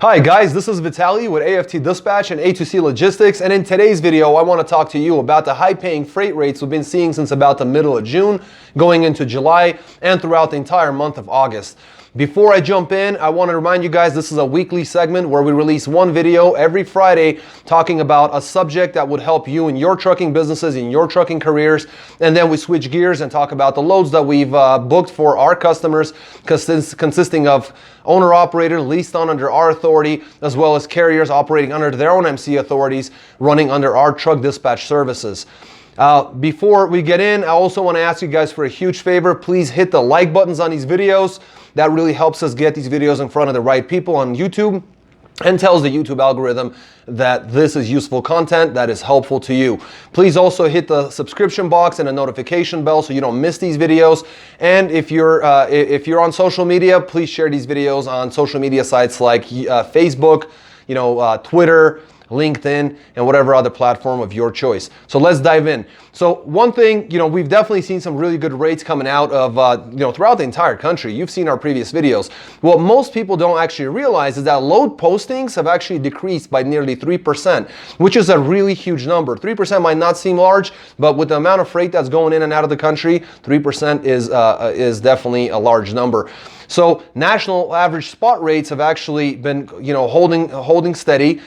Hi guys, this is Vitaly with AFT Dispatch and A2C Logistics, and in today's video I want to talk to you about the high-paying freight rates we've been seeing since about the middle of June, going into July, and throughout the entire month of August. Before I jump in, I want to remind you guys this is a weekly segment where we release one video every Friday talking about a subject that would help you in your trucking businesses, in your trucking careers, and then we switch gears and talk about the loads that we've booked for our customers, consisting of owner-operator leased on under our authority, as well as carriers operating under their own MC authorities, running under our truck dispatch services. Before we get in, I also want to ask you guys for a huge favor. Please hit the like buttons on these videos. That really helps us get these videos in front of the right people on YouTube and tells the YouTube algorithm that this is useful content that is helpful to you. Please also hit the subscription box and a notification bell so you don't miss these videos. And if you're on social media, please share these videos on social media sites like Facebook, Twitter, LinkedIn, and whatever other platform of your choice. So let's dive in. So one thing, we've definitely seen some really good rates coming out of, throughout the entire country. You've seen our previous videos. What most people don't actually realize is that load postings have actually decreased by nearly 3%, which is a really huge number. 3% might not seem large, but with the amount of freight that's going in and out of the country, 3% is definitely a large number. So national average spot rates have actually been, holding steady.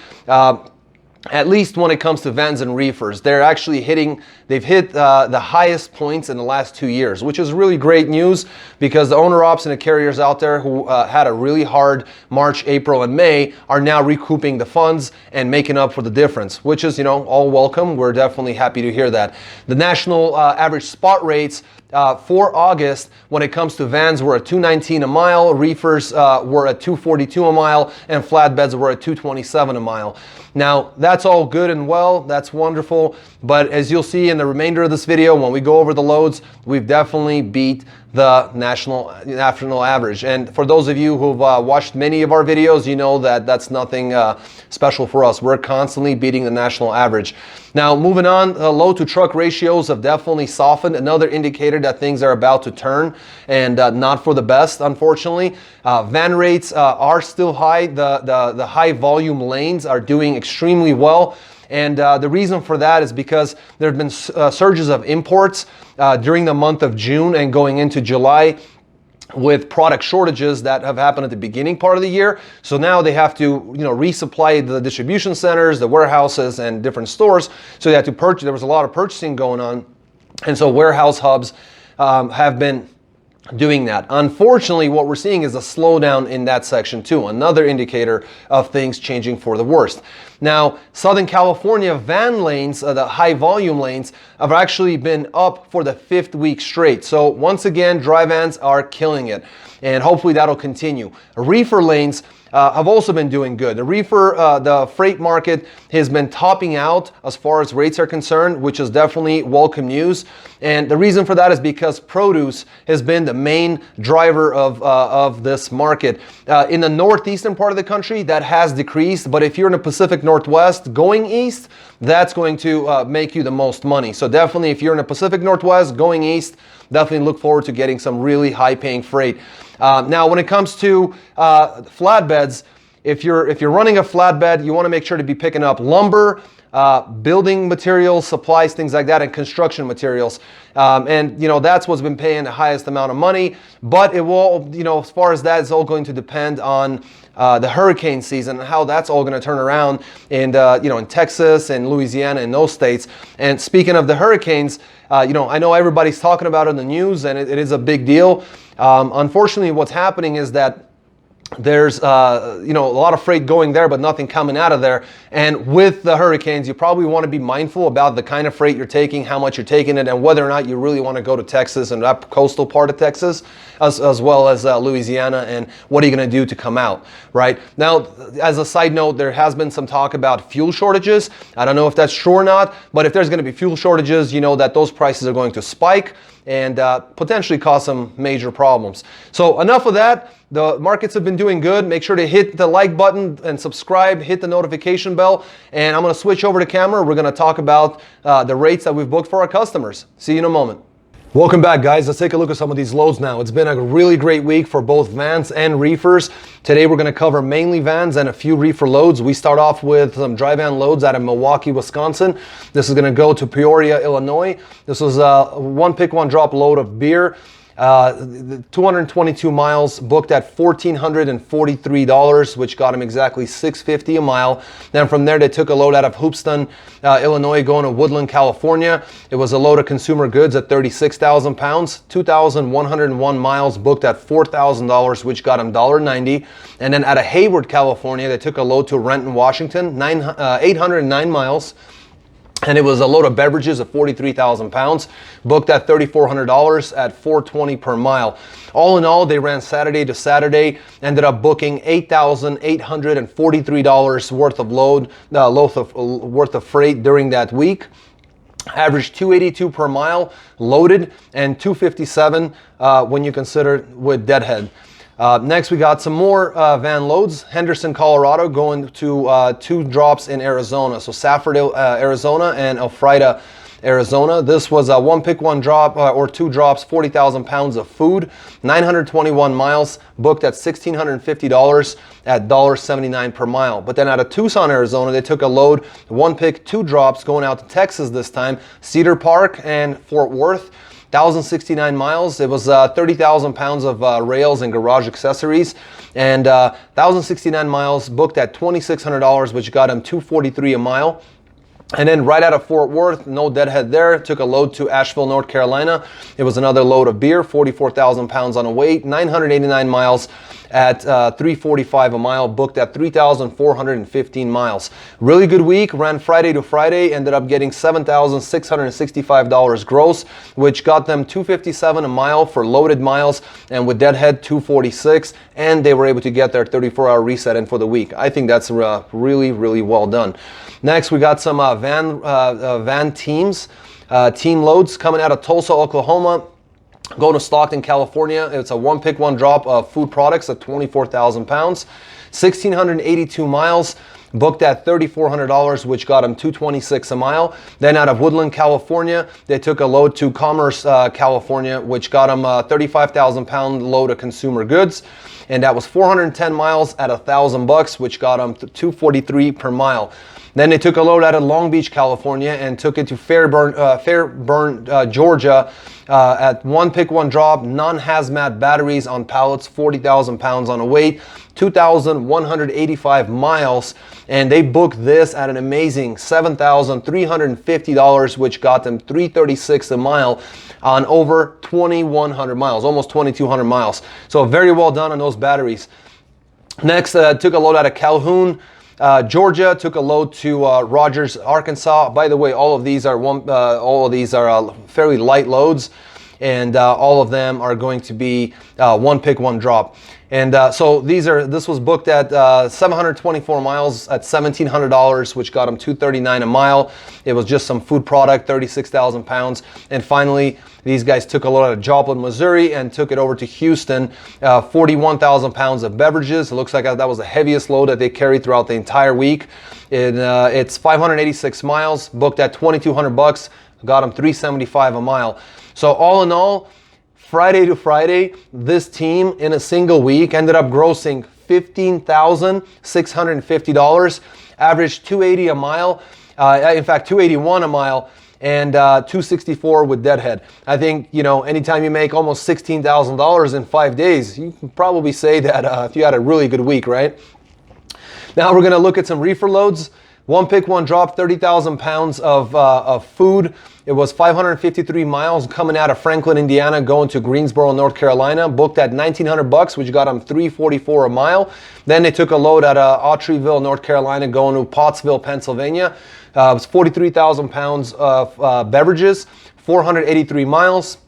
At least when it comes to vans and reefers, they've hit the highest points in the last 2 years, which is really great news because the owner-ops and the carriers out there who had a really hard March, April, and May are now recouping the funds and making up for the difference, which is, all welcome. We're definitely happy to hear that. The national average spot rates for August, when it comes to vans, were at $219 a mile, reefers were at $242 a mile, and flatbeds were at $227 a mile. Now, that's all good and well, that's wonderful, but as you'll see in the remainder of this video, when we go over the loads, we've definitely beat the national average. And for those of you who've watched many of our videos, you know that that's nothing special for us. We're constantly beating the national average. Now, moving on, load to truck ratios have definitely softened. Another indicator that things are about to turn, and not for the best, unfortunately. Van rates are still high. The high volume lanes are doing extremely well. And the reason for that is because there have been surges of imports during the month of June and going into July, with product shortages that have happened at the beginning part of the year. So now they have to, resupply the distribution centers, the warehouses, and different stores. So they had to purchase. There was a lot of purchasing going on. And so warehouse hubs have been doing that. Unfortunately, what we're seeing is a slowdown in that section too, another indicator of things changing for the worst. Now, Southern California van lanes, the high volume lanes, have actually been up for the 5th week straight. So once again, dry vans are killing it, and hopefully that'll continue. Reefer lanes have also been doing good. The freight market has been topping out as far as rates are concerned, which is definitely welcome news. And the reason for that is because produce has been the main driver of this market. In the northeastern part of the country, that has decreased, but if you're in the Pacific Northwest going east, that's going to make you the most money. So definitely, if you're in the Pacific Northwest going east, definitely look forward to getting some really high-paying freight. Now, when it comes to flatbeds, if you're running a flatbed, you want to make sure to be picking up lumber, building materials, supplies, things like that, and construction materials. And that's what's been paying the highest amount of money. But it will, as far as that, it's all going to depend on the hurricane season and how that's all going to turn around in Texas and Louisiana and those states. And speaking of the hurricanes, I know everybody's talking about it in the news, and it is a big deal. Unfortunately, what's happening is that there's a lot of freight going there, but nothing coming out of there. And with the hurricanes, you probably want to be mindful about the kind of freight you're taking, how much you're taking it, and whether or not you really want to go to Texas and that coastal part of Texas, as well as Louisiana, and what are you going to do to come out, right? Now, as a side note, there has been some talk about fuel shortages. I don't know if that's true or not, but if there's going to be fuel shortages, that those prices are going to spike and potentially cause some major problems. So enough of that. The markets have been doing good. Make sure to hit the like button and subscribe, hit the notification bell, and I'm going to switch over to camera. We're going to talk about the rates that we've booked for our customers. See you in a moment. Welcome back, guys. Let's take a look at some of these loads now. It's been a really great week for both vans and reefers. Today we're going to cover mainly vans and a few reefer loads. We start off with some dry van loads out of Milwaukee, Wisconsin. This is going to go to Peoria, Illinois. This was a one pick, one drop load of beer. 222 miles, booked at $1,443, which got him exactly $650 a mile. Then from there, they took a load out of Hoopeston, Illinois, going to Woodland, California. It was a load of consumer goods at 36,000 pounds, 2,101 miles, booked at $4,000, which got him $1.90. And then out of Hayward, California, they took a load to Renton, Washington, 809 miles. And it was a load of beverages of 43,000 pounds, booked at $3,400 at $420 per mile. All in all, they ran Saturday to Saturday, ended up booking $8,843 worth of freight during that week. Averaged $282 per mile loaded and $257 when you consider with deadhead. Next, we got some more van loads. Henderson, Colorado, going to two drops in Arizona. So Safford, Arizona, and Elfrida, Arizona. This was a one pick, one drop, or two drops, 40,000 pounds of food, 921 miles, booked at $1,650 at $1.79 per mile. But then out of Tucson, Arizona, they took a load, one pick, two drops, going out to Texas this time, Cedar Park and Fort Worth. 1,069 miles. It was 30,000 pounds of rails and garage accessories, and 1,069 miles, booked at $2,600, which got him $243 a mile. And then right out of Fort Worth, no deadhead there, took a load to Asheville, North Carolina. It was another load of beer, 44,000 pounds on a weight, 989 miles at $345 a mile, booked at 3,415 miles. Really good week, ran Friday to Friday, ended up getting $7,665 gross, which got them $257 a mile for loaded miles, and with deadhead, $246, and they were able to get their 34-hour reset in for the week. I think that's really, really well done. Next, we got some van teams, team loads coming out of Tulsa, Oklahoma, going to Stockton, California. It's a one pick, one drop of food products at 24,000 pounds, 1,682 miles, booked at $3,400, which got them $226 a mile. Then out of Woodland, California, they took a load to Commerce, California, which got them a 35,000 pound load of consumer goods. And that was 410 miles at $1,000, which got them $243 per mile. Then they took a load out of Long Beach, California, and took it to Fairburn, Georgia, at one pick, one drop, non-hazmat batteries on pallets, 40,000 pounds on a weight, 2,185 miles, and they booked this at an amazing $7,350, which got them $336 a mile on over 2,100 miles, almost 2,200 miles. So very well done on those batteries. Next, took a load out of Calhoun, Georgia, took a load to Rogers, Arkansas. By the way, all of these are fairly light loads, and all of them are going to be one pick, one drop. And so this was booked at 724 miles at $1,700, which got them $239 a mile. It was just some food product, 36,000 pounds. And finally, these guys took a load out of Joplin, Missouri, and took it over to Houston, 41,000 pounds of beverages. It looks like that was the heaviest load that they carried throughout the entire week. It's 586 miles, booked at $2,200, got them $375 a mile. So all in all, Friday to Friday, this team in a single week ended up grossing $15,650, averaged $280 a mile, in fact $281 a mile, and $264 with deadhead. I think, anytime you make almost $16,000 in 5 days, you can probably say that if you had a really good week, right? Now we're gonna look at some reefer loads. One pick, one drop, 30,000 pounds of food. It was 553 miles coming out of Franklin, Indiana, going to Greensboro, North Carolina, booked at $1,900, which got them $344 a mile. Then they took a load at Autryville, North Carolina, going to Pottsville, Pennsylvania. It was 43,000 pounds of beverages, 483 miles.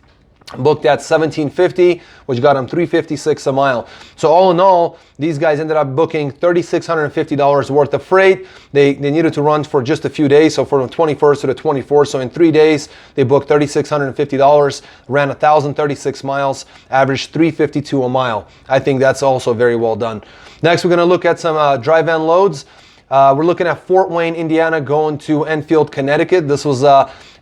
Booked at $1,750, which got them $356 a mile. So all in all, these guys ended up booking $3,650 worth of freight. They needed to run for just a few days, so from the 21st to the 24th. So in 3 days, they booked $3,650, ran 1,036 miles, averaged $352 a mile. I think that's also very well done. Next, we're going to look at some dry van loads. We're looking at Fort Wayne, Indiana, going to Enfield, Connecticut. This was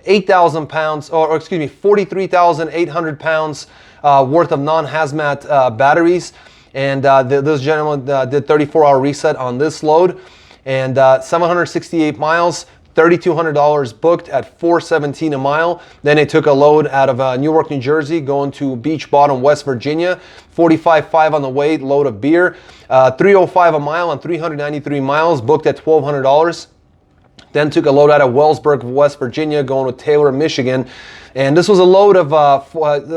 8,000 pounds, or excuse me, 43,800 pounds worth of non-hazmat batteries. And this gentleman did 34-hour reset on this load. And 768 miles, $3,200 booked at $417 a mile. Then they took a load out of Newark, New Jersey, going to Beach Bottom, West Virginia. 45.5 on the way, load of beer. 305 a mile on 393 miles, booked at $1,200. Then took a load out of Wellsburg, West Virginia, going to Taylor, Michigan. And this was a load of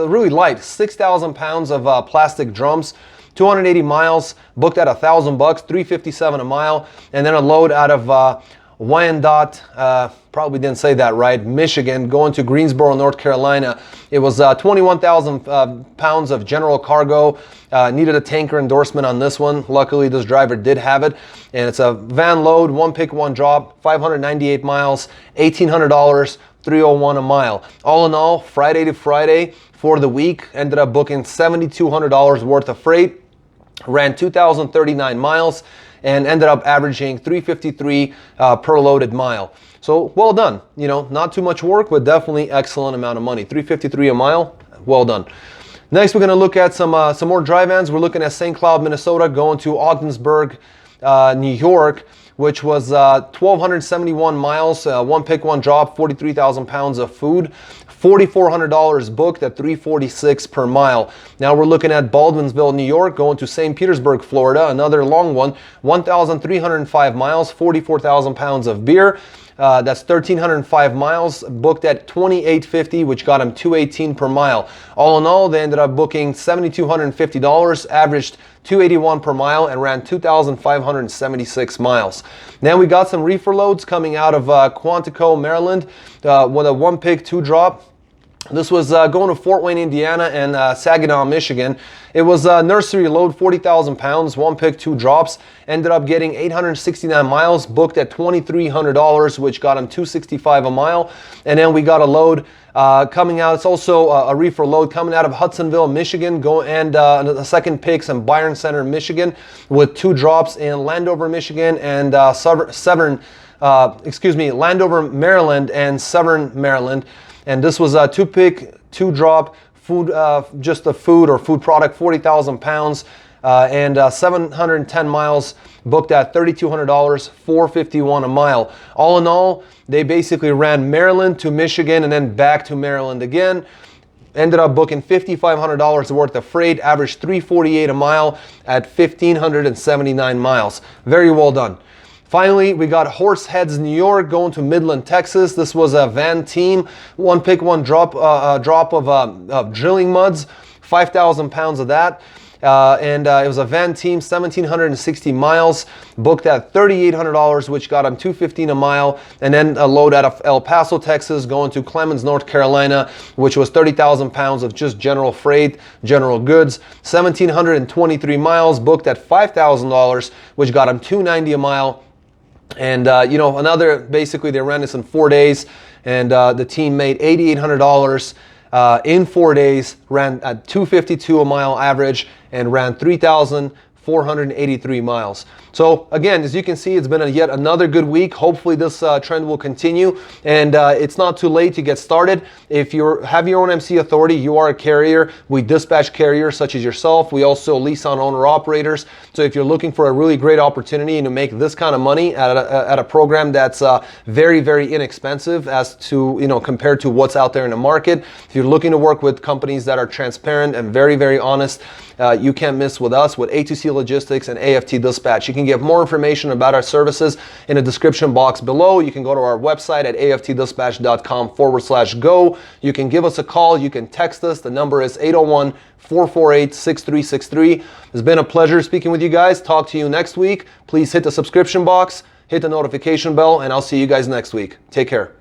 really light, 6,000 pounds of plastic drums. 280 miles, booked at $1,000, $357 a mile. And then a load out of Wyandotte, probably didn't say that right, Michigan, going to Greensboro, North Carolina. It was 21,000 pounds of general cargo. Needed a tanker endorsement on this one. Luckily, this driver did have it. And it's a van load, one pick, one drop, 598 miles, $1,800, $301 a mile. All in all, Friday to Friday for the week, ended up booking $7,200 worth of freight, ran 2,039 miles, and ended up averaging $353 per loaded mile. So well done. You know, not too much work, but definitely excellent amount of money. $353 a mile, well done. Next, we're going to look at some more dry vans. We're looking at St. Cloud, Minnesota, going to Ogdensburg, New York, which was 1,271 miles, one pick, one drop, 43,000 pounds of food, $4,400 booked at $346 per mile. Now we're looking at Baldwinsville, New York, going to St. Petersburg, Florida, another long one, 1,305 miles, 44,000 pounds of beer. That's 1,305 miles, booked at $2,850, which got him $218 per mile. All in all, they ended up booking $7,250, averaged $281 per mile, and ran 2,576 miles. Then we got some reefer loads coming out of Quantico, Maryland, with a one pick, two drop. This was going to Fort Wayne, Indiana, and Saginaw, Michigan. It was a nursery load, 40,000 pounds, one pick, two drops. Ended up getting 869 miles, booked at $2,300, which got him $265 a mile. And then we got a load coming out. It's also a reefer load coming out of Hudsonville, Michigan, and the second picks in Byron Center, Michigan, with two drops in Landover, Michigan, and Landover, Maryland, and Severn, Maryland. And this was a two pick, two drop food, just a food or food product, 40,000 pounds, and 710 miles, booked at $3,200, $451 a mile. All in all, they basically ran Maryland to Michigan and then back to Maryland again. Ended up booking $5,500 worth of freight, averaged $348 a mile at 1,579 miles. Very well done. Finally, we got Horseheads, New York, going to Midland, Texas. This was a van team, one pick, one drop, drop of drilling muds, 5,000 pounds of that. And it was a van team, 1,760 miles, booked at $3,800, which got them $215 a mile. And then a load out of El Paso, Texas, going to Clemens, North Carolina, which was 30,000 pounds of just general freight, general goods, 1,723 miles, booked at $5,000, which got them $290 a mile. And, you know, another, basically they ran this in 4 days, and the team made $8,800 in 4 days, ran at $252 a mile average, and ran 3,483 miles. So again, as you can see, it's been yet another good week. Hopefully this trend will continue, and it's not too late to get started. If you have your own MC authority, you are a carrier. We dispatch carriers such as yourself. We also lease on owner operators. So if you're looking for a really great opportunity to make this kind of money at a program that's very, very inexpensive as to, you know, compared to what's out there in the market, if you're looking to work with companies that are transparent and very, very honest, you can't miss with us, with A2C Logistics and AFT Dispatch. You can get more information about our services in the description box below. You can go to our website at aftdispatch.com/go. You can give us a call. You can text us. The number is 801-448-6363. It's been a pleasure speaking with you guys. Talk to you next week. Please hit the subscription box, hit the notification bell, and I'll see you guys next week. Take care.